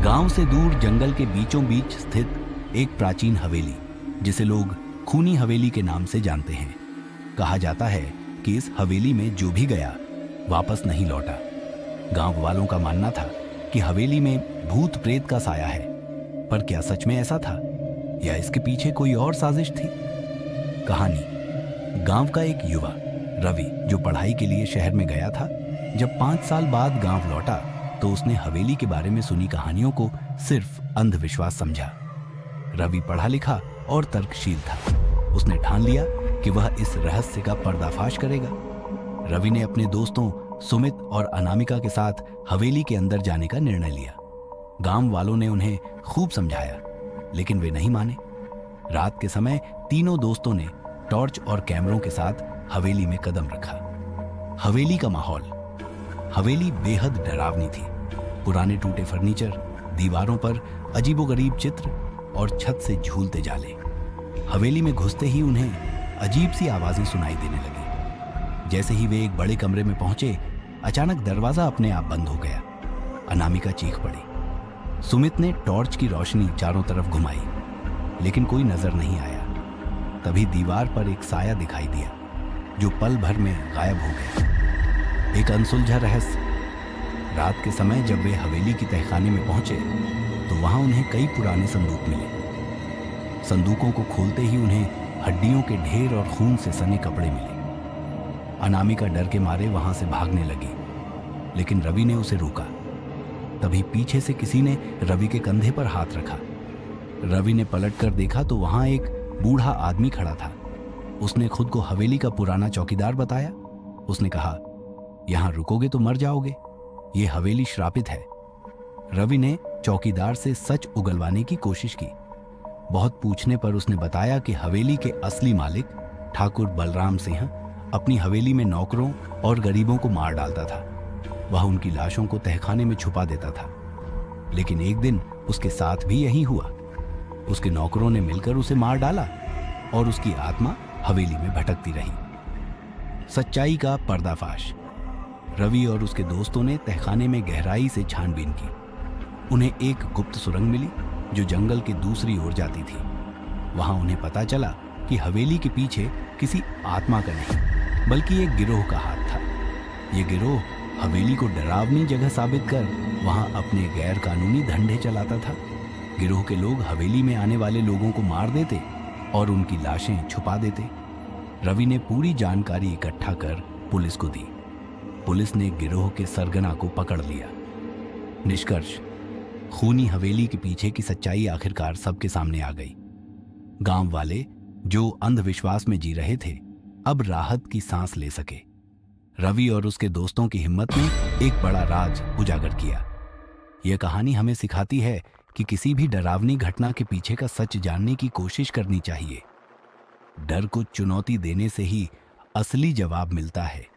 गांव से दूर जंगल के बीचों बीच स्थित एक प्राचीन हवेली, जिसे लोग खूनी हवेली के नाम से जानते हैं। कहा जाता है कि इस हवेली में जो भी गया वापस नहीं लौटा। गांव वालों का मानना था कि हवेली में भूत प्रेत का साया है, पर क्या सच में ऐसा था या इसके पीछे कोई और साजिश थी? कहानी। गांव का एक युवा रवि, जो पढ़ाई के लिए शहर में गया था, जब 5 साल बाद गांव लौटा तो उसने हवेली के बारे में सुनी कहानियों को सिर्फ अंधविश्वास समझा। रवि पढ़ा लिखा और तर्कशील था। उसने ठान लिया कि वह इस रहस्य का पर्दाफाश करेगा। रवि ने अपने दोस्तों सुमित और अनामिका के साथ हवेली के अंदर जाने का निर्णय लिया। गांव वालों ने उन्हें खूब समझाया, लेकिन वे नहीं माने। रात के समय तीनों दोस्तों ने टॉर्च और कैमरों के साथ हवेली में कदम रखा। हवेली का माहौल। हवेली बेहद डरावनी थी। पुराने टूटे फर्नीचर, दीवारों पर अजीबोगरीब चित्र और छत से झूलते जाले। हवेली में घुसते ही उन्हें अजीब सी आवाजें सुनाई देने लगी। जैसे ही वे एक बड़े कमरे में पहुंचे, अचानक दरवाजा अपने आप बंद हो गया। अनामिका चीख पड़ी। सुमित ने टॉर्च की रोशनी चारों तरफ घुमाई, लेकिन कोई नजर नहीं आया। तभी दीवार पर एक साया दिखाई दिया, जो पल भर में गायब हो गया। एक अनसुलझा रहस्य। रात के समय जब वे हवेली की तहखाने में पहुंचे तो वहां उन्हें कई पुराने संदूक मिले। संदूकों को खोलते ही उन्हें हड्डियों के ढेर और खून से सने कपड़े मिले। अनामिका डर के मारे वहां से भागने लगी, लेकिन रवि ने उसे रोका। तभी पीछे से किसी ने रवि के कंधे पर हाथ रखा। रवि ने पलटकर देखा तो वहां एक बूढ़ा आदमी खड़ा था। उसने खुद को हवेली का पुराना चौकीदार बताया। उसने कहा, यहां रुकोगे तो मर जाओगे, ये हवेली श्रापित है। रवि ने चौकीदार से सच उगलवाने की कोशिश की। बहुत पूछने पर उसने बताया कि हवेली के असली मालिक ठाकुर बलराम सिंह अपनी हवेली में नौकरों और गरीबों को मार डालता था। वह उनकी लाशों को तहखाने में छुपा देता था। लेकिन एक दिन उसके साथ भी यही हुआ। उसके नौकरों ने मिलकर उसे मार डाला और उसकी आत्मा हवेली में भटकती रही। सच्चाई का पर्दाफाश। रवि और उसके दोस्तों ने तहखाने में गहराई से छानबीन की। उन्हें एक गुप्त सुरंग मिली जो जंगल के दूसरी ओर जाती थी। वहां उन्हें पता चला कि हवेली के पीछे किसी आत्मा का नहीं, बल्कि एक गिरोह का हाथ था। यह गिरोह हवेली को डरावनी जगह साबित कर वहां अपने गैर कानूनी धंधे चलाता था। गिरोह के लोग हवेली में आने वाले लोगों को मार देते और उनकी लाशें छुपा देते। रवि ने पूरी जानकारी इकट्ठा कर पुलिस को दी। पुलिस ने गिरोह के सरगना को पकड़ लिया। निष्कर्ष, खूनी हवेली के पीछे की सच्चाई आखिरकार सबके सामने आ गई। गांव वाले जो अंधविश्वास में जी रहे थे, अब राहत की सांस ले सके। रवि और उसके दोस्तों की हिम्मत ने एक बड़ा राज उजागर किया। यह कहानी हमें सिखाती है कि किसी भी डरावनी घटना के पीछे का सच जानने की कोशिश करनी चाहिए। डर को चुनौती देने से ही असली जवाब मिलता है।